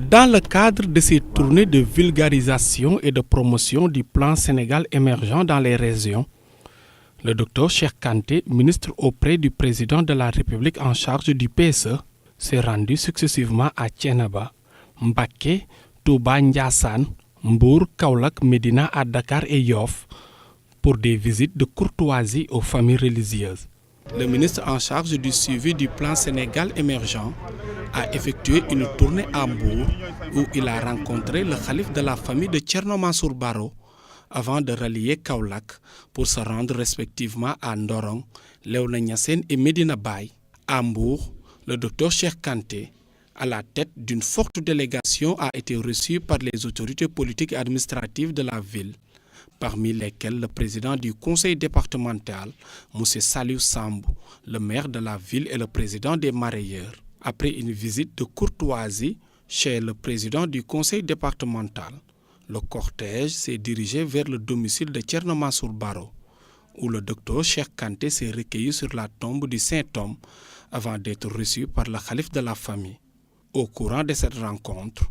Dans le cadre de ces tournées de vulgarisation et de promotion du plan Sénégal émergent dans les régions, le Dr Cheikh Kanté, ministre auprès du président de la République en charge du PSE, s'est rendu successivement à Thiénaba, Mbacké, Touba, Ndiassane, Mbour, Kaolack, Médina, à Dakar et Yoff pour des visites de courtoisie aux familles religieuses. Le ministre en charge du suivi du plan Sénégal émergent a effectué une tournée à Mbour où il a rencontré le khalife de la famille de Thierno Mansour Baro avant de rallier Kaolack pour se rendre respectivement à Ndorong, Léona Niassène et Médina Baye. À Mbour, le docteur Cheikh Kanté, à la tête d'une forte délégation, a été reçu par les autorités politiques et administratives de la ville, parmi lesquelles le président du conseil départemental, M. Saliou Sambou, le maire de la ville et le président des mareyeurs. Après une visite de courtoisie chez le président du conseil départemental, le cortège s'est dirigé vers le domicile de Thierno Mansour Baro, où le docteur Cheikh Kanté s'est recueilli sur la tombe du Saint-Homme avant d'être reçu par le khalife de la famille. Au courant de cette rencontre,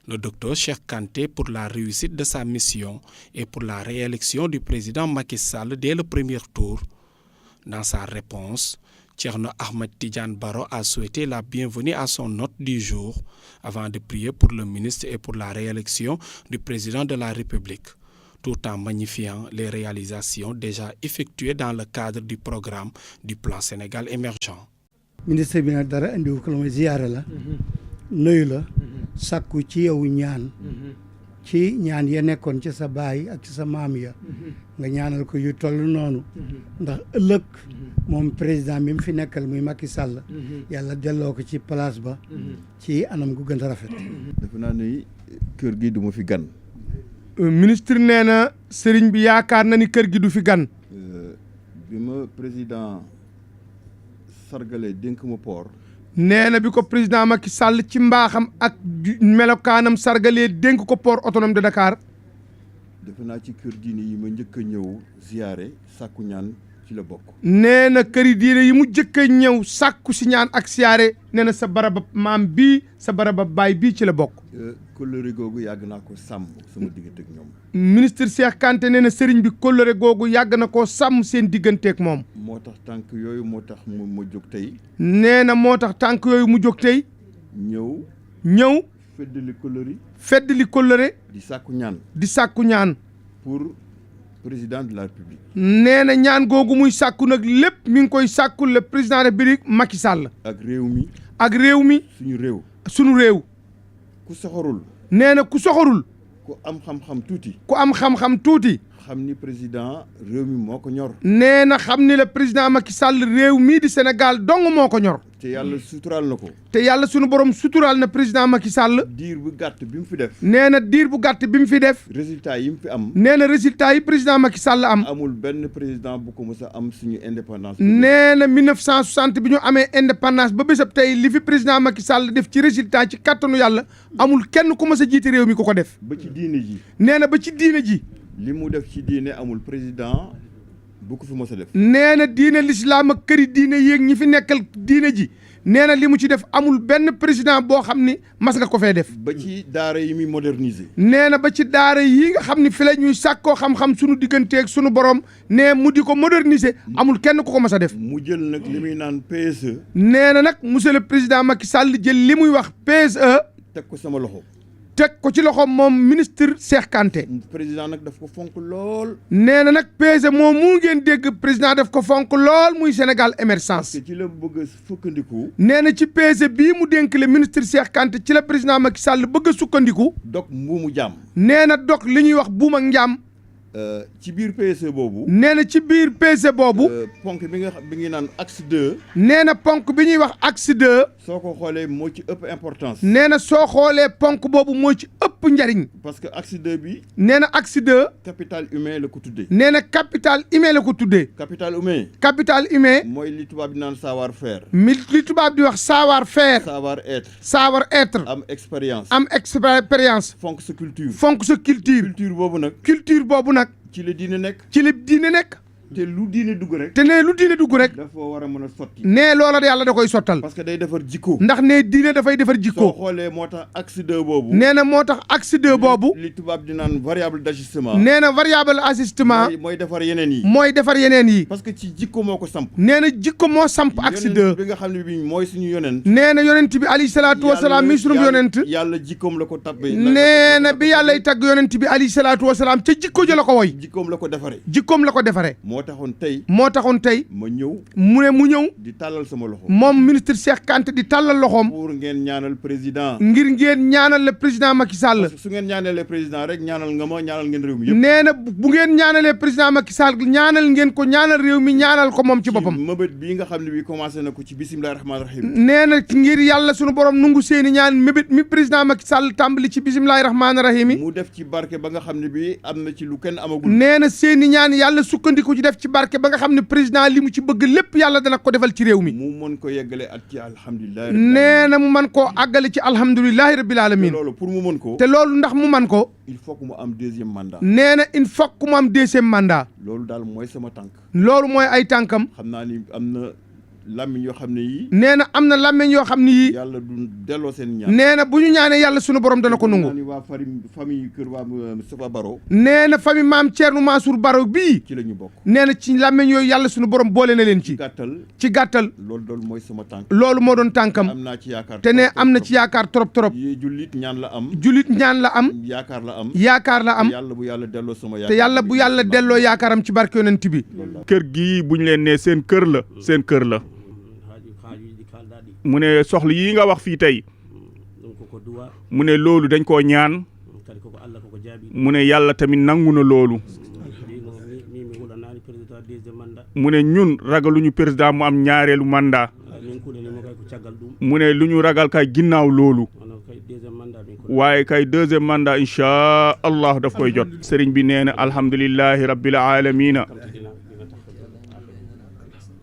le docteur Cheikh Kanté, pour la réussite de sa mission et pour la réélection du président Macky Sall dès le premier tour, dans sa réponse, Thierno Ahmed Tidiane Baro a souhaité la bienvenue à son hôte du jour avant de prier pour le ministre et pour la réélection du président de la République, tout en magnifiant les réalisations déjà effectuées dans le cadre du programme du plan Sénégal émergent. ministre bi nag dara indiwu ko la mooy ziyaare la nuyu la sàkku ci yow ñaan ci ñaan ya nekkoon ci sa baay ak ci sa maam ya nga ñaanal ko yu toll noonu ndax ëllëg moom président bi mu fi nekkal muy Macky Sall yàlla delloo ko ci place ba ci anam gu gën a rafet. defe naa ni kër gi du ma fi gan. ministre nee na sëriñ bi yaakaar na ni kër gi du fi gan. bi ma président sargale dénk ma port. nee na bi ko président Macky Sall ci mbaaxam ak melokaanam sargalee dénk ko port autonome de Dakar. defe naa ci kër diine yi ma njëkk a ñëw ziyaare sàkku ñaan ci la bokk. nee na këri diine yi mu njëkk a ñëw sàkku si ñaan ak siyaare nee na sa baraba maam bii sa baraba baay bii ci la bokk. kóllëre googu yàgg naa ko sàmm sama diggante ak ñoom. ministre Cheikh Kanté nee na sëriñ bi kóllëre googu yàgg na koo sàmm seen digganteeg moom. moo tax tànk yooyu moo tax ma jóg tey. nee na moo tax tànk yooyu mu jóg tey. ñëw. feddali kóllëre. feddali kóllëre. di sàkku ñaan. di sàkku ñaan. pour président de la république. nee na ñaan googu muy sàkku nag lépp mi ngi koy sàkku le président de la république Macky Sall. ak réew mi. ak réew mi. suñu réew. ku soxorul. nee na ku soxorul. ku am xam-xam tuuti. ku am xam-xam tuuti. xam ni président réew mi moo ko ñor. nee na xam ni le président Macky Sall réew mii di Sénégal dong moo ko ñor. te yàlla suturaal na ko. te yàlla sunu borom suturaal na président Macky Sall. diir bu gàtt bi mu fi def. nee na diir bu gàtt bi mu fi def. résultat yi mu fi am. nee na résultat yi président Macky Sall am. amul benn président bu ko mës a am suñu indépendance. nee na 1960 bi ñu amee indépendance ba bésab tey li fi président Macky Sall def ci résultat ci kattanu yàlla amul kenn ku mës a jiite réew mi ku ko def. ba ci diine ji. nee na ba ci diine ji. li mu def ci diine amul président bu ko fi mës a def. nee na diine l'islam ak këri diine yéeg ñi fi nekkal diine ji nee na li mu ci def amul benn président boo xam ni mas nga ko fee def. ba ci daara yi muy moderniser. nee na ba ci daara yi nga xam ni fi la ñuy sàkkoo xam-xam sunu digganteeg sunu borom nee mu di ko moderniser amul kenn ku ko mas a def. mu jël nag li muy naan PSE. nee na nag monsieur le président Macky Sall jël li muy wax PSE. teg ko sama loxo. teg ko ci loxoom moom ministre Cheikh Kanté. président nag daf ko fonk lool. nee na nag PSE moom mu ngeen dégg président daf ko fonk lool muy Sénégal émergence. parce que ci la bëgg a sukkandiku. nee na ci PSE bii mu dénk le ministre Cheikh Kanté ci la président Macky Sall bëgg a sukkandiku. dog mbuumu jaam. nee na dog li ñuy wax buum ak njaam. ci biir PSE boobu. nee na ci biir PSE boobu. ponk bi ngi naan axe 2. nee na ponk bi ñuy wax axe 2. soo ko xoolee moo ci ëpp importance. nee na soo xoolee ponk boobu moo ci ëpp njariñ. parce que axe 2 bi. nee na axe 2. capital humain la ko tuddee. nee na capital humain la ko tuddee. capital humain. capital humain. mooy li tubaab di naan savoir faire. li tubaab di wax savoir faire. savoir être. savoir être. am expérience. am expérience. fonk sa culture. fonk sa culture. culture boobu nag. culture boobu nag. ci la diine nekk. ci la diine nekk. te lu diine dugg rek. te ne lu diine dugg rek. dafa war a mën a sotti. ne loola yàlla da koy sottal. parce que day defar jikko. ndax ne diine dafay defar jikko. soo xoolee moo tax axe 2 boobu. nee na moo tax axe 2 boobu. li tubaab di naan variable d'ajustement. nee na variable ajustement. mooy defar yeneen yi. mooy defar yeneen yi. parce que ci jikko moo ko samp. nee na jikko moo samp axe 2. yonent bi nga xam ne bi mooy suñu yonent. nee na yonent bi alayhi salaatu wasalaam mi sunu yonent. yàlla jikkoom la ko tabbee. nee na bi yàllay tagg yonent bi alayhi salaatu wasalaam ca jikko ja la ko woy. jikkoom la ko defaree. jikkoom la ko defaree. moo taxoon tey. ma ñëw. mu ñëw. di tàllal sama loxo. moom ministre Cheikh Kanté di tàllal loxoom. pour ngeen ñaanal président. ngir ngeen ñaanal le président Macky Sall. parce que su ngeen ñaanalee président rek ñaanal nga ma ñaanal ngeen réew mi yëpp. nee na bu ngeen ñaanalee président Macky Sall ñaanal ngeen ko ñaanal réew mi ñaanal ko moom ci boppam. mëbët bii nga xam ne bii commencé na ko ci bisimilah rahmaani rahim. nee na ngir yàlla sunu borom nungu seeni ñaan mébét mi président Macky Sall tàmbali ci bisimilah rahmaani rahim. mu def ci barke ba nga xam ne bii am na ci lu kenn amagul. nee na seeni ñaan yàlla sukkandiku ci def ci barke ba nga xam ne président li mu ci bëgg lépp yàlla dana ko defal ci réew mi. mu mën ko yeggale ak ci alhamdulilah. nee na mu mën koo àggale ci alhamdulilahi rabbil alamin. te loolu pour mu mën ko. te loolu ndax mu mën ko. il faut que mu am deuxième mandat. nee na il faut que mu am deuxième mandat. loolu daal mooy sama tànk. loolu mooy ay tànkam. xam naa ni am na làmmiñ yoo xam ne yii. nee na am na làmmiñ yoo xam ne yii. yàlla du delloo seen ñaan. nee na bu ñu ñaanee yàlla sunu borom dana ko nungu. ni waa famille kër waa Moustapha Baro. nee na famille maam Thierno Mansour Baro bii. ci la ñu bokk. nee na ci làmmiñ yooyu yàlla sunu borom boole na leen ci. ci gàttal. loolu mooy sama tànk. loolu moo doon tànkam. am naa ci yaakaar te ne am na ci yaakaar trop trop. jullit ñaan la am. jullit ñaan la am. yaakaar la am. yaakaar la am. yàlla bu yàlla delloo sama yaakaar. te yàlla bu yàlla delloo yaakaaram ci barke yonent bi. kër gii bu ñu leen nee seen kër la seen kër la. mu ne soxla yi nga wax fii tey mu ne loolu dañ koo ñaan mu ne yàlla tamit nangu na loolu mu ne ñun ragaluñu président mu am ñaareelu mandat mu ne lu ñu ragal kay ginnaaw loolu waaye kay deuxième mandat inchaa allah daf koy jot sëriñ bi nee na alhamdulillahi rabbil alamina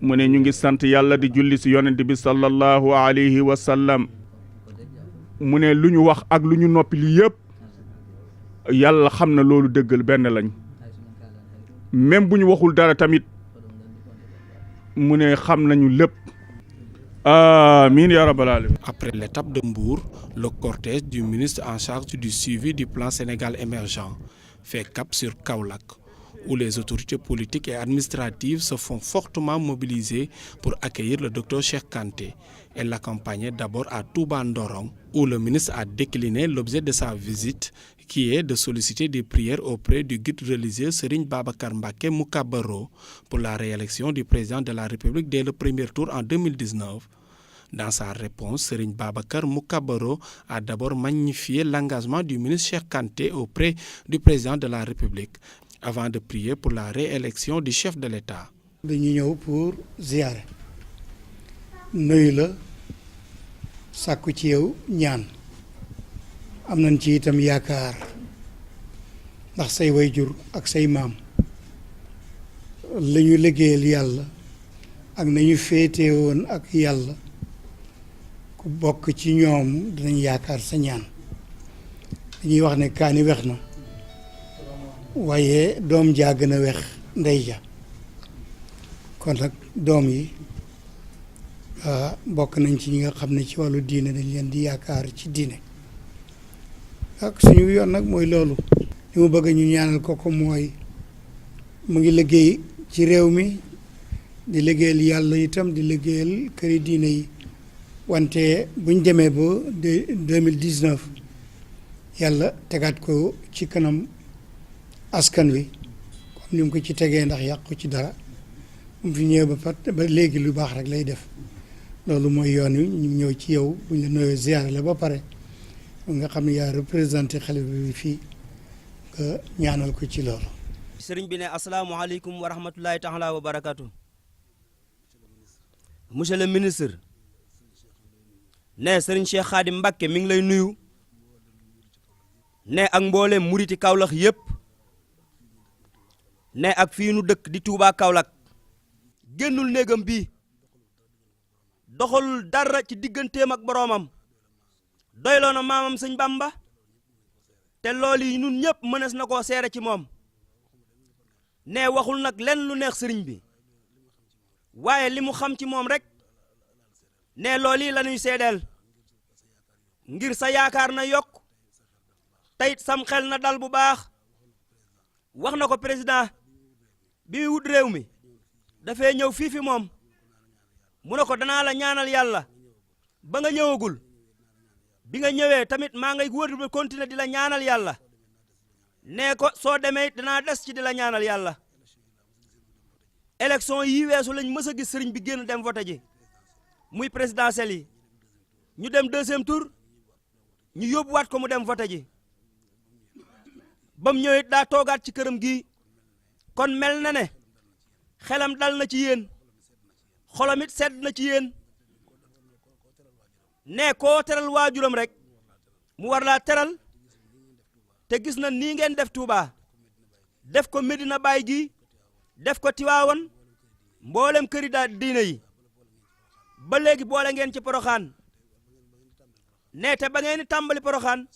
mu ne ñu ngi sant yàlla di julli si yonent bi sallallahu alayhi wa sallam mu ne lu ñu wax ak lu ñu noppi li yëpp yàlla xam na loolu dëggal benn lañ même bu ñu waxul dara tamit mu ne xam nañu lépp amiin ya rabbal alamin. Après l'étape de Mbour, le cortège du ministre en charge du suivi du plan Sénégal émergent fait cap sur Kaolack, où les autorités politiques et administratives se font fortement mobiliser pour accueillir le docteur Cheikh Kanté et l'accompagner d'abord à Touba Ndorong, où le ministre a décliné l'objet de sa visite, qui est de solliciter des prières auprès du guide religieux Serigne Babacar Mbacké Moukabaro pour la réélection du président de la République dès le premier tour en 2019. Dans sa réponse, Serigne Babacar Moukabaro a d'abord magnifié l'engagement du ministre Cheikh Kanté auprès du président de la République, avant de prier pour la réélection du chef de l'État. dañu ñëw pour ziyaare nuyu la sàkku ci yow ñaan am nañ ci itam yaakaar ndax say wayjur ak say maam la ñu liggéeyal yàlla ak nañu féete woon ak yàlla ku bokk ci ñoom dinañ yaakaar sa ñaan dañuy wax ne kaani wex na waaye doom jaa gën a wex ndey ja kon nag doom yi bokk nañ ci ñi nga xam ne ci wàllu diine dañ leen di yaakaar ci diine ak suñu yoon nag mooy loolu li mu bëgg ñu ñaanal ko mooy mu ngi liggéey ci réew mi di liggéeyal yàlla itam di liggéeyal këri diine yi wante buñ demee ba 2019 yàlla tegaat ko ci kanam askan wi comme ni mu ko ci tegee ndax yàqu ci dara mu fi ñëwee ba léegi lu baax rek lay def loolu mooy yoon wi ñu ñëw ci yow buñ la nuyoo ziyaare la ba pare nga xam ne yaa représenté xalifa bi fii nga ñaanal ko ci loolu. sëriñ bi ne asalaamualeykum wa rahmatulahi taala wa barakatu. monsieur le ministre ne sëriñ Cheikh Khadim Mbacké mi ngi lay nuyu ne ak mbooleem muriti Kaolack yëpp ne ak fii nu dëkk di Touba Kaolack génnul néegam bii doxalul dara ci digganteem ak boroomam doyloo na maamam sëñ Bamba te loolu yi ñun ñëpp mënees na koo seere ci moom ne waxul nag lenn lu neex sëriñ bi waaye li mu xam ci moom rek ne loolu la ñuy seedeel ngir sa yaakaar na yokk teyit sam xel na dal bu baax wax na ko président bi muy wut réew mi dafay ñëw fii fi moom mu ne ko danaa la ñaanal yàlla ba nga ñëwagul bi nga ñëwee tamit maa ngay wër ba continuer di la ñaanal yàlla nee ko soo demee danaa des ci di la ñaanal yàlla élection yi weesu lañ mës a gis sëriñ bi génn dem voté ji muy présidentielle yi ñu dem deuxième tour ñu yóbbuwaat ko mu dem voté ji ba mu ñëwee daa toogaat ci këram gi kon mel na ne xelam dal na ci yéen xolam it sedd na ci yéen ne koo teral waajuram rek mu war laa teral te gis na nii ngeen def Touba def ko Medina Baye gi def ko Tiwaawan mboolem këri diine yi ba léegi boole ngeen ci Poroxaan ne te ba ngeen di tàmbali Poroxaan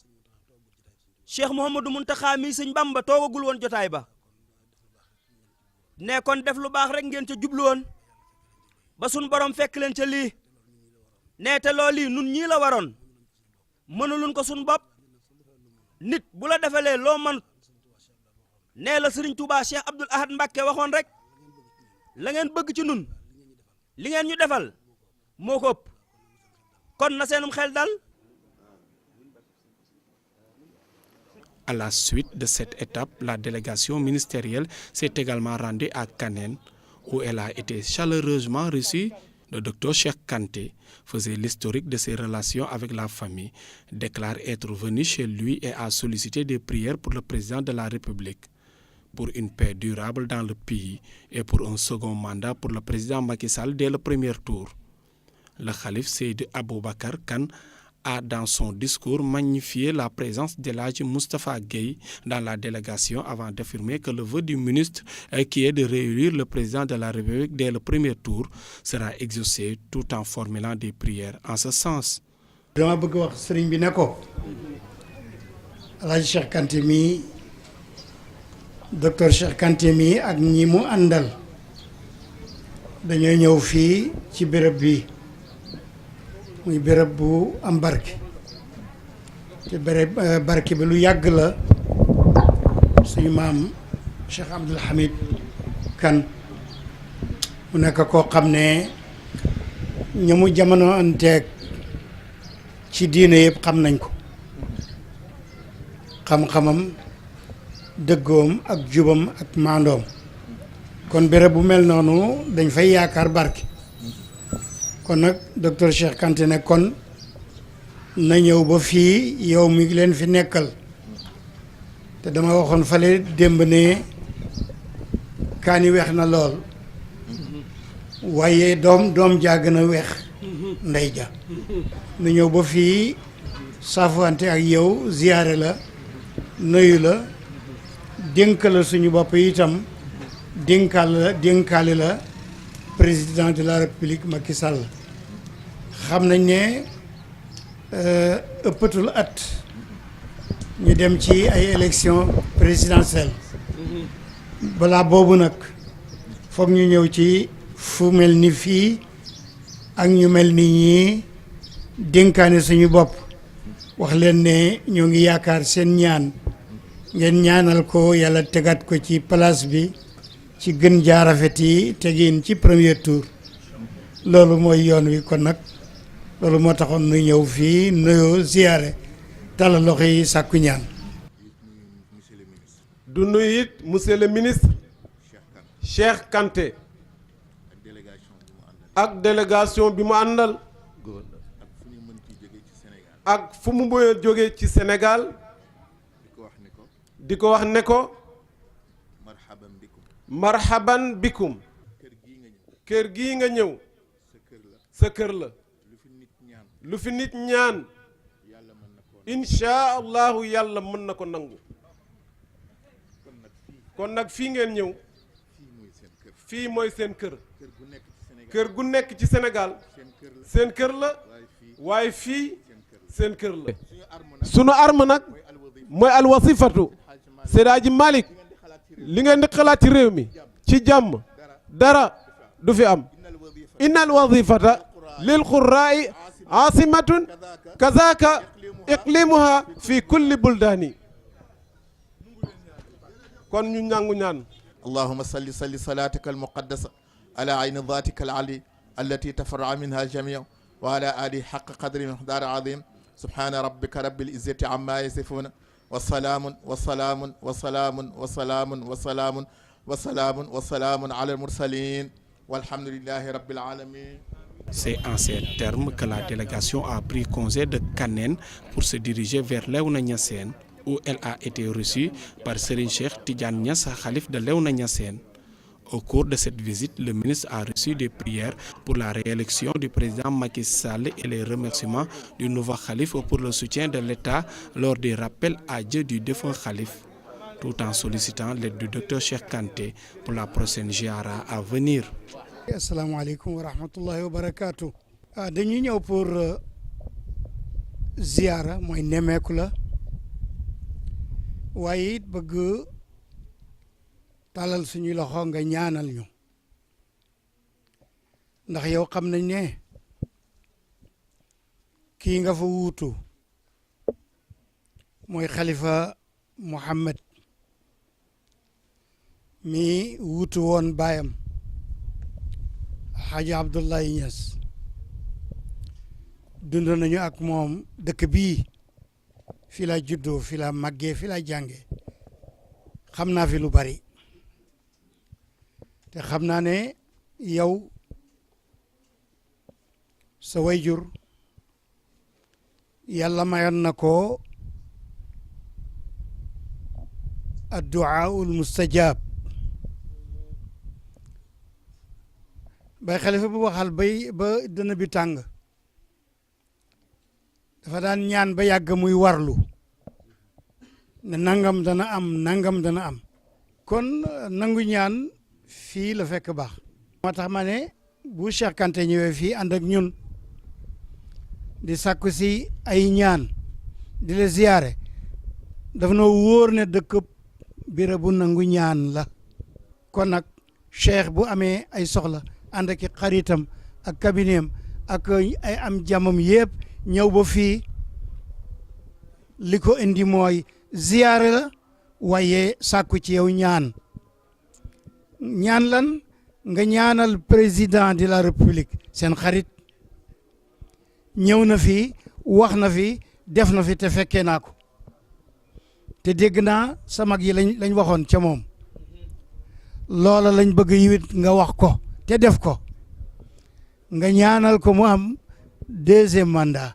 Cheikh Mouhamadou Mountakha mi sëñ Bamba toogagul woon jotaay ba ne kon def lu baax rek ngeen ca jublu woon ba sun borom fekk leen ca lii ne te loolu lii nun ñii la waroon mënuluñ ko sun bopp nit bu la defalee loo man nee la Serigne Touba Cheikh Abdoul Ahad Mbacké waxoon rek la ngeen bëgg ci nun li ngeen ñu defal moo ko ëpp kon na seenum xel dal. À la suite de cette étape, la délégation ministérielle s'est également rendue à Kaneen, où elle a été chaleureusement reçue. Le docteur Cheikh Kanté faisait l'historique de ses relations avec la famille, déclare être venu chez lui et a sollicité des prières pour le président de la République, pour une paix durable dans le pays et pour un second mandat pour le président Macky Sall dès le premier tour. Le khalife Seydi Aboubacar Kane a dans son discours magnifié la présence d'El Hadji Moustapha Gueye dans la délégation avant d'affirmer que le vœu du ministre qui est de réélire le président de la République dès le premier tour sera exaucé tout en formulant des prières en ce sens. dama bëgg wax sëriñ bi ne ko El Hadji Cheikh Kanté mi docteur Cheikh Kanté mi ak ñi mu àndal dañoo ñëw fii ci béréb bi muy béréb bu am barke te béréb barke bi lu yàgg la suñu maam Cheikh Abdoul Hamid Kane mu nekk koo xam ne ña mu jamono anteeg ci diine yëpp xam nañ ko xam-xamam dëggoom ak jubam ak maandoom kon béréb bu mel noonu dañ fay yaakaar barke kon nag docteur Cheikh Kanté ne kon na ñëw ba fii yow mi leen fi nekkal te dama waxoon fale démb ne kaani weex na lool waaye doom jaa gën a weex ndey ja na ñëw ba fii saafante ak yow ziyaare la nuyu la dénk la suñu bopp itam dénkaale la président de la république Macky Sall xam nañ ne ëppatul at ñu dem ci ay élection présidentielle balaa boobu nag foog ñu ñëw ci fu mel ni fii ak ñu mel ni ñii dénkaane suñu bopp wax leen ne ñoo ngi yaakaar seen ñaan ngeen ñaanal ko yàlla tegaat ko ci place bi ci gën jaarafet yi tegin ci premier tour loolu mooy yoon wi kon nag loolu moo taxoon nu ñëw fii nuyoo ziyaare tala loxo yi sàkku ñaan du nuyu it monsieur le ministre Cheikh Kanté ak délégation bi mu àndal ak fu mu mën a jóge ci Sénégal di ko wax ne ko marhaban bikum kër gii nga ñëw sa kër la lu fi nit ñaan insha allahu yàlla mën na ko nangu kon nag fii ngeen ñëw fii mooy seen kër kër gu nekk ci Sénégal seen kër la waaye fii seen kër la sunu arme nag mooy alwasifatu Seydi Hadji Malick li ngeen di xalaat ci réew mi ci jàmm dara du fi am innal wazifata lil qurra'i asimatun kazaka iqlimuha fi kulli buldani kon ñu ñangu ñaan اللهم صل صلاتك المقدسة على عين ذاتك العلي التي تفرع منها الجميع وعلى آله حق قدر مقدار عظيم سبحان ربك رب العزة عما يصفون والسلام والسلام والسلام والسلام والسلام والسلام والسلام على المرسلين والحمد لله رب العالمين. C'est en ces termes que la délégation a pris congé de Kaneen pour se diriger vers Léona Niassène, où elle a été reçue par Serigne Cheikh Tidiane Niass, khalife de Léona Niassène. Au cours de cette visite, le ministre a reçu des prières pour la réélection du président Macky Sall et les remerciements du nouveau khalife pour le soutien de l'État lors des rappels à Dieu du défunt khalife, tout en sollicitant l'aide du docteur Cheikh Kanté pour la prochaine ziara à venir. asalaamaaleykum wa rahmatullahi wa barakaatu. dañuy ñëw pour ziara mooy nemmeeku la waaye it bëgg tàllal suñuy loxo nga ñaanal ñu ndax yow xam nañ ne kii nga fa wuutu mooy xalifa Muhammad mi wuutu woon baayam Xaaji Abdoulaye Niass dund nañu ak moom dëkk bii fii laa juddoo fii laa màggee fii laa jàngee xam naa fi lu bari te xam naa ne yow sa wayjur yàlla mayoon na ko adduaaul mustajab bay xalifa bu waxal ba dënn bi tàng dafa daan ñaan ba yàgg muy warlu ne nangam dana am nangam dana am kon nangu ñaan fii la fekk baax moo tax ma ne bu Cheikh Kanté ñëwee fii ànd ak ñun di sàkku si ay ñaan di la ziyaare dafa noo wóor ne dëkk bira bu nangu ñaan la kon nag cheikh bu amee ay soxla ànd ak xaritam ak kabineem ak ay am jàmmam yëpp ñëw ba fii li ko indi mooy ziyaare la waaye sàkku ci yow ñaan lan nga ñaanal président de la république seen xarit ñëw na fi wax na fi def na fi te fekkee naa ko te dégg naa sa mag yi lañ waxoon ca moom loola lañ bëgg yiwit nga wax ko te def ko nga ñaanal ko mu am deuxième mandat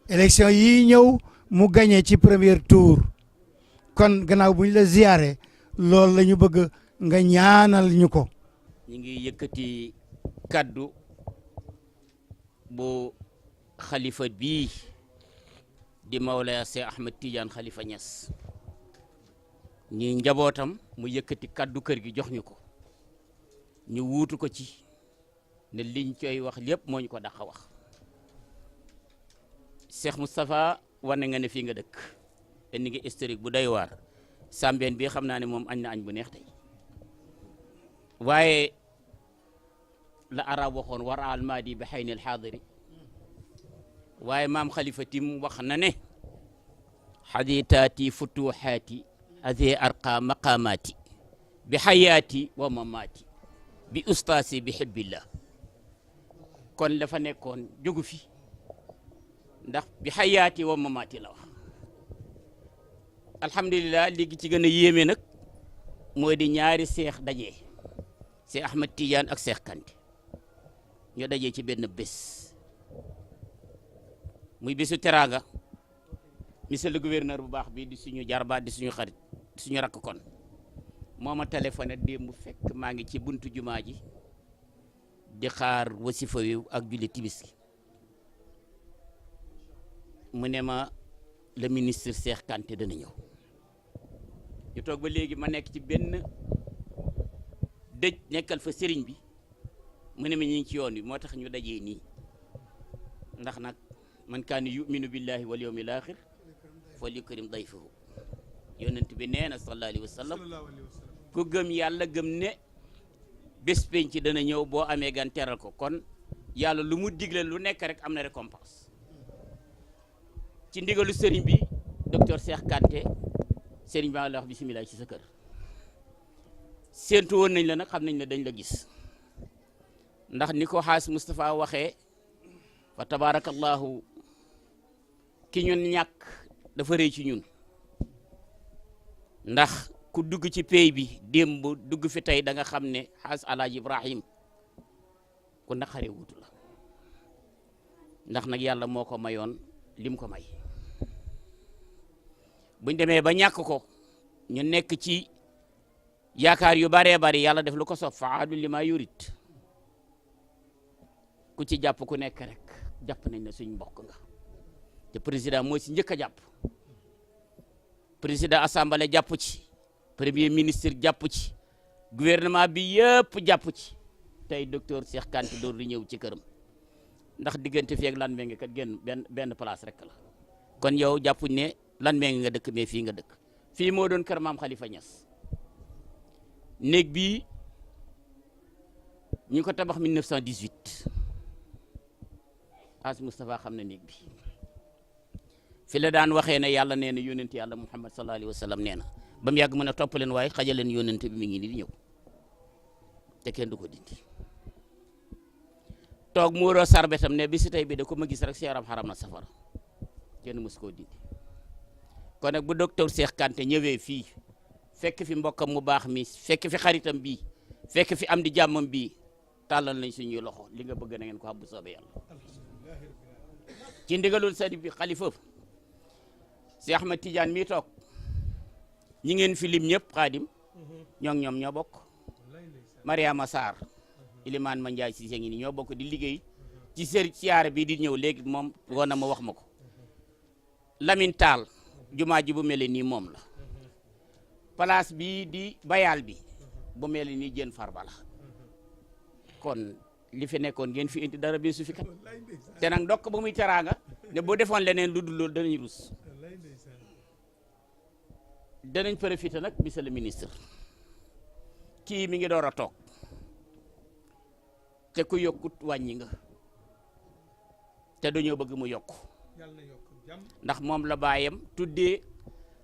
élection yi ñëw mu gagné ci premier tour kon gannaaw bu ñu la ziyaare loolu la ñu bëgg nga ñaanal ñu ko. ñu ngi yëkkati kaddu bu xalifa bii di Mawlaya Cheikh Ahmed Tidiane Khalifa Niass ñi njabootam mu yëkkati kaddu kër gi jox ñu ko ñu wuutu ko ci ne liñ coy wax lépp moo ñu ko dàq wax Cheikh Moustapha wane nga ne fii nga dëkk te ni ngi historique bu doy waar Sambeen bi xam naa ne moom añ na añ bu neex tey waaye la arab waxoon war al maadi bi xaynil xaadiri waaye maam Khalifa tim wax na ne xaditaati futuxaati ade arqa maqaamaati bi xayaati wa mamaati bi ustaasi bi xibbillah kon la fa nekkoon jógu fi ndax bi xayaati wa mamaati la wax alhamdulilah léegi ci gën a yéeme nag mooy di ñaari seex daje Cheikh Ahmed Tidiane ak Cheikh Kanté ñu dajee ci benn bés muy bésu teraanga monsieur le gouverneur bu baax bi di suñu jarbaat di suñu xarit di suñu rakk kon moo ma téléphoné démb fekk maa ngi ci buntu jumaa ji di xaar wasifa wi ak julli timis mu ne ma le ministre Cheikh Kanté dana ñëw ñu toog ba léegi ma nekk ci benn dëj nekkal fa sëriñ bi mu ne ma ñu ngi ci yoon wi moo tax ñu dajee nii ndax nag man kaana yuminu billahi wal yawmil axir fal yukrim dayfahu yonent bi nee na sallallahu alayhi wa sallam ku gëm yàlla gëm ne bés penc dana ñëw boo amee gan teral ko kon yàlla lu mu digle lu nekk rek am na récompense ci ndigalu sëriñ bi docteur Cheikh Kanté sëriñ bi la wax bisimilah ci sa kër séentu woon nañ la nag xam nañ ne dañ la gis ndax ni ko xaas Moustapha waxee fa tabarakallahu ki ñun ñàkk dafa rëy ci ñun ndax ku dugg ci pay bi démb dugg fi tey da nga xam ne xaas Alaaji Ibrahim ku naqaree wutu la ndax nag yàlla moo ko mayoon lim ko may buñ demee ba ñàkk ko ñu nekk ci yaakaar yu baree bari yàlla def lu ko sof faadu li ma yurit ku ci jàpp ku nekk rek jàpp nañ ne suñ mbokk nga te président moo ci njëkk a jàpp président assemblée jàpp ci premier ministre jàpp ci gouvernement bi yëpp jàpp ci tey docteur Cheikh Kanté door di ñëw ci këram ndax diggante fii ak lan mee ngi kat génn benn place rek la kon yow jàppuñ ne lan mee ngi nga dëkk mais fii nga dëkk fii moo doon kër maam Khalifa Niass néeg bii ñu ko tabax 1918 as Moustapha xam na néeg bi fi la daan waxee ne yàlla nee na yónent yàlla Muhammad sallallahu alayhi wa sallam nee na ba mu yàgg mën a topp leen waaye xajal leen yónent bi mi ngi nii di ñëw te kenn du ko dindi toog muuroo sarbetam ne bi si tey bi da ko ma gis rek seeram xaram na safara kenn mës koo dindi kon nag bu docteur Cheikh Kanté ñëwee fii fekk fi mbokkam mu baax mi fekk fi xaritam bii fekk fi am di jàmmam bii tàllal nañ suñuy loxo li nga bëgg na ngeen ko xam bu soobee yàlla ci ndigalul sadi bi xalifa Cheikh Ahmed Tidiane mii toog ñi ngeen fi lim ñëpp xaadim ñoom ñoo bokk Mariama Sarr Ilimaan ma Njaay si ngi ni ñoo bokk di liggéey ci siyaare bi di ñëw léegi moom woon na ma wax ma ko Lamine Tall jumaa ji bu mel nii moom la place bii di bayal bi bu mel nii jën farba la kon li fi nekkoon ngeen fi indi dara bi su fi kat te nag ndokk ba muy teraanga ne boo defoon leneen lu dul loolu danañ rus danañ profité nag monsieur le ministre kii mi ngi door a toog te ku yokkut wàññi nga te dañoo bëgg mu yokk ndax moom la baayam tuddee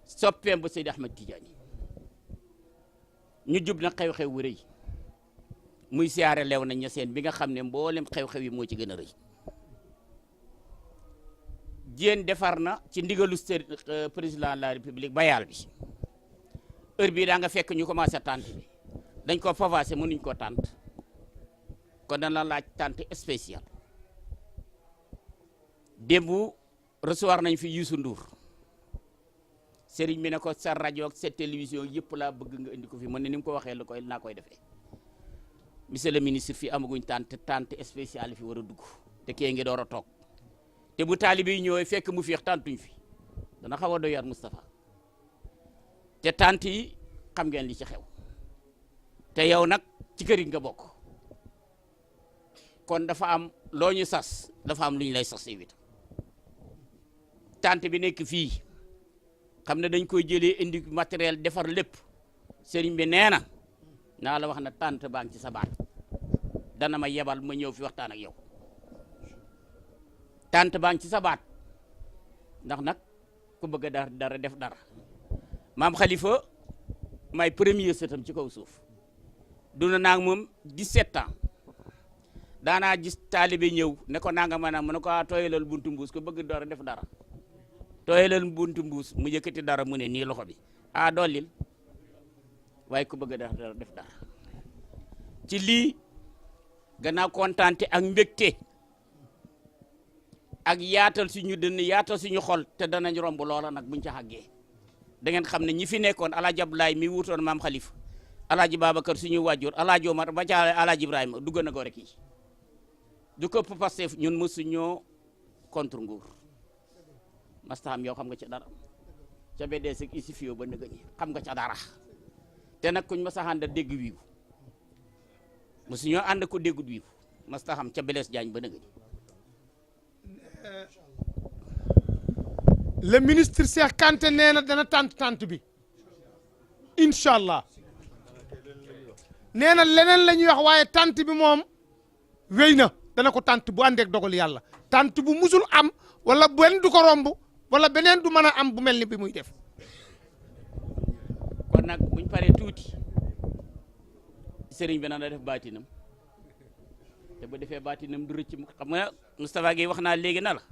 soppeem ba Seydi Ahmed Tidiane ñu jub na xew-xew wu rëy muy siyaare lew na ñaseen bi nga xam ne mboolem xew-xew yi moo ci gën a rëy jéen defar na ci ndigalu président de la république bayal bi heure bii daa nga fekk ñu commencé tànt bi dañ ko favacé mënuñ ko tànt kon dana laaj tànt spécial démb recevoir nañ fi Youssou Ndour sëriñ bi ne ko sa rajo ak sa télévision yëpp laa bëgg nga indi ko fi mën ne ni mu ko waxee la koy naa koy defee monsieur le ministre fii amaguñ tànt spécial fi war a dugg te kee ngi door a toog te bu taalibe yi ñëwee fekk mu féex tàntuñ fi dana xaw a doyaat Moustapha te tànt yi xam ngeen li ci xew te yow nag ci kër yi nga bokk kon dafa am loo ñu sas dafa am lu ñu lay sas yi wit tànt bi nekk fii xam ne dañ koy jëlee indi matériel defar lépp sëriñ bi nee na naa la wax na tànt baa ngi ci sa baat dana ma yebal ma ñëw fi waxtaan ak yow tànt baa ngi ci sa baat ndax nag ku bëgg a dara def dara maam Khalifa may premier sëtam ci kaw suuf duna naa moom 17 ans daanaa gis taalibe ñëw ne ko nanga maanaam mu ne ko tooyalal buntu mbuus ko bëgg dara def dara tooyalal buntu mbuus mu yëkkati dara mu ne nii loxo bi dollil waaye ku bëgg dara def dara ci lii gannaaw kontaante ak mbégte ak yaatal suñu dënn yaatal suñu xol te danañ romb loola nag buñ ca xàggee da ngeen xam ne ñi fi nekkoon Alaaji Abdoulaye mi wutoon maam Khalifa Alaaji Babacar suñu wàjjur Alaaji Omar ba ca Alaaji Ibrahima dugg na ko rek yi du ko Pastef ñun mësuñoo contre nguur mastaam yow xam nga ca dara ca BDS ak isi fio ba nëga ñi xam nga ca dara te nag kuñ ma saxaan da dégg wiiw mësuñoo ànd ko déggut wiiw masta xam ca Blaise Diagne ba nëga ñi le ministre Cheikh Kanté nee na dana tànt bi incha allah nee na leneen la ñuy wax waaye tant bi moom wéy na dana ko tant bu àndeek dogal yàlla tant bu musul am wala benn du ko romb wala beneen du mën a am bu mel ni bi muy def. kon nag buñ paree tuuti sëriñ bi na def baatinam te bu defee baatinam du rëcc xam nga Moustapha Gueye wax naa léegi na la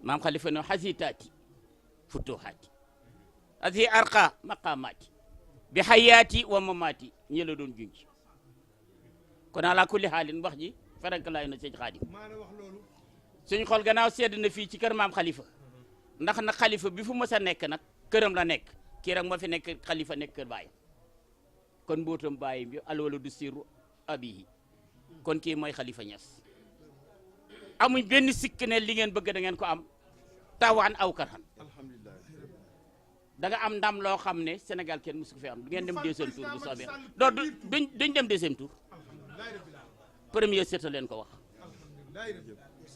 maam Khalifa no xasitaati futuhaati asi arqa maqaamaati bi xayaati wa mamaati ñi la doon junj kon ala kulli xaalin wax ji ferenk laay na sëñ Xaadim suñ xol gannaaw sedd na fii ci kër maam Khalifa ndax nag Khalifa bi fu mës a nekk nag këram la nekk kii rek moo fi nekk Khalifa nekk kër baayam kon mbootam baayam bi alwala du siru abihi kon kii mooy Khalifa Niass amuñ benn sikk ne li ngeen bëgg da ngeen ko am tawaan aw karhan da nga am ndam loo xam ne Sénégal kenn musu ko fi am du ngeen dem deuxième tour bu soobee doo duñ dem deuxième tour premier set leen ko wax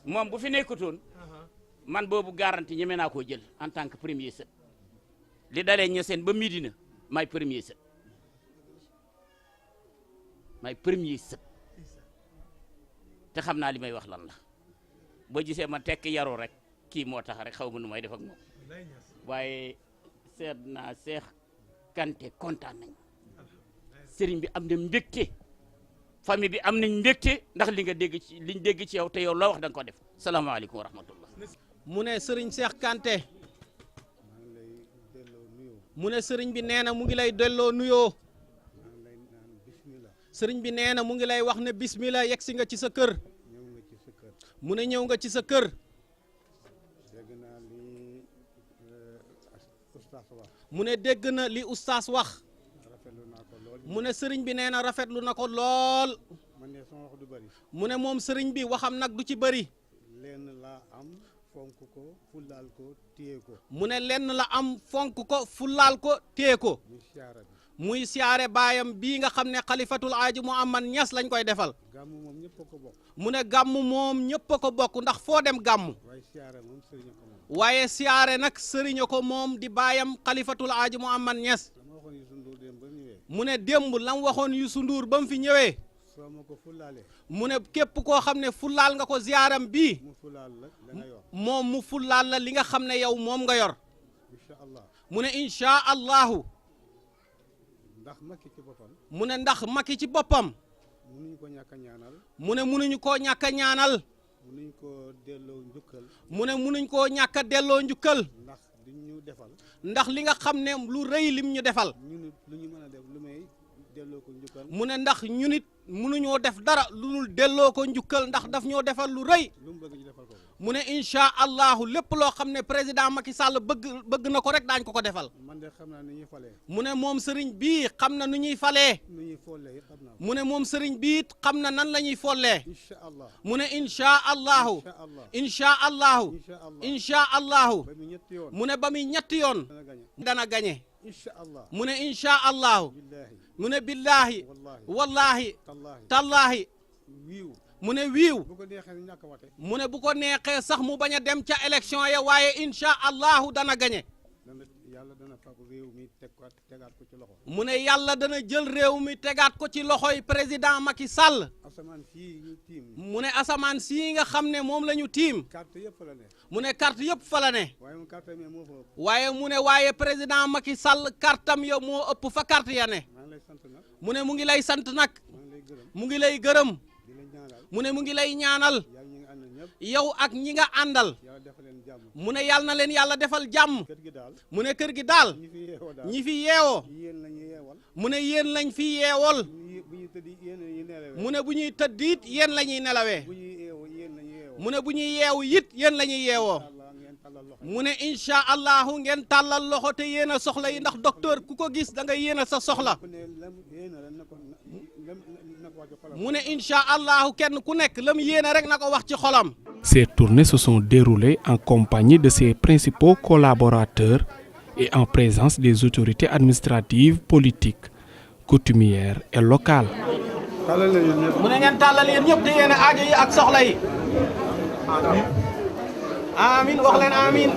moom bu fi nekkutoon man boobu garantie ñeme naa koo jël en tant que premier set li dalee Niassène ba Médina maay premier set te xam naa li may wax lan la boo gisee ma tekk yaru rek kii moo tax rek xaw ma nu may def ak moom waaye seet naa Cheikh Kanté kontaan nañ sëriñ bi am na mbégte famille bi am nañ mbégte ndax li nga dégg ci liñ dégg ci yow te yow loo wax da nga ko def salaamaaleykum wa rahmatullah. mu ne sëriñ Cheikh Kanté mu ne sëriñ bi nee na mu ngi lay delloo nuyoo sëriñ bi nee na mu ngi lay wax ne bismillah yegg si nga ci sa kër mu ne ñëw nga ci sa kër mu ne dégg na li ustaas wax mu ne sëriñ bi nee na rafetlu na ko lool mu ne moom sëriñ bi waxam nag du ci bëri fonk ko fulaal ko téye ko mu ne lenn la am fonk ko fulaal ko téye ko muy siyaare baayam bii nga xam ne xalifatul aaji Muhammad Niass lañ koy defal gàmmu moom ñëpp a ko bokk mu ne gàmmu moom ñëpp a ko bokk ndax foo dem gàmmu waaye siyaare nag sëriñ ko moom di baayam xalifatul aaji Muhammad Niass mu ne démb lam waxoon Youssou Ndour ba mu fi ñëwee soo ma ko fulaalee mu ne képp koo xam ne fulaal nga ko ziyaaram bii mu fulaal la nga yor moom mu fulaal la li nga xam ne yow moom nga yor incha allah mu ne incha allahu ndax Macky ci boppam mu ne ndax Macky ci boppam munuñu ko ñàkk a ñaanal mu ne munuñu koo ñàkk a ñaanal munuñ koo delloo njukkal mu ne munuñ koo ñàkk a delloo njukkal ndax li ñu defal ndax li nga xam ne lu rëy lim ñu defal ñu lu ñu mën a def lu may delloo ko njukkal mu ne ndax ñu nit munuñoo def dara lu dul delloo ko njukkal ndax daf ñoo defal lu rëy lu mu bëgg ñu defal ko mu ne incha allahu lépp loo xam ne président Macky Sall bëgg na ko rek daañ ko ko defal man de xam naa nu ñuy falee mu ne moom sëriñ bii xam na nu ñuy falee nu ñuy follee xam naa mu ne moom sëriñ bii xam na nan la ñuy follee incha allah mu ne incha allahu incha allahu incha allahu ba mu ñetti yoon mu ne ba muy ñetti yoon dana gañe incha allah mu ne incha allahu mu ne billaahi wallahi tallaahi wiiw mu ne wiiw bu ko neexee ñàkk wate mu ne bu ko neexee sax mu bañ a dem ca élection ya waaye incha allahu dana gañe yàlla dana fab réew mi tegaat ko ci loxo mu ne yàlla dana jël réew mi tegaat ko ci loxoy président Macky Sall asamaan fii ñu tiim mu ne asamaan sii nga xam ne moom la ñu tiim carte yëpp fa la ne mu ne carte yëpp fa la ne waaye moom carte mi moo fa ëpp waaye mu ne waaye président Macky Sall kartam ya moo ëpp fa carte ya ne maa ngi lay sant nag mu ne mu ngi lay sant nag maa ngi lay gërëm mu ngi lay gërëm di la ñaanal mu ne mu ngi lay ñaanal yaa ngi àndal ñëpp yow ak ñi nga àndal yàlla defal leen jàmm mu ne yàlla na leen yàlla defal jàmm kër gi daal mu ne kër gi daal ñi fi yeewoo yéen la ñuy yeewal mu ne yéen lañ fi yeewal bu ñuy tëddi yéen la ñuy nelawee mu ne bu ñuy tëddiit yéen la ñuy nelawee bu ñuy yeewu yéen la ñuy yeewoo mu ne bu ñuy yeewu it yéen la ñuy yeewoo mu ne incha allahu ngeen tàllal loxo te yéen a soxla yi ndax docteur ku ko gis da nga yéen a sa soxla mu ne incha allahu kenn ku nekk lam yéene rek na ko wax ci xolam. Ces tournées se sont déroulées en compagnie de ses principaux collaborateurs et en présence des autorités administratives, politiques, coutumières et locales. mu ne ngeen tàllal yéen ñëpp te yéen a aajo yi ak soxla yi. amiin wax leen amiin.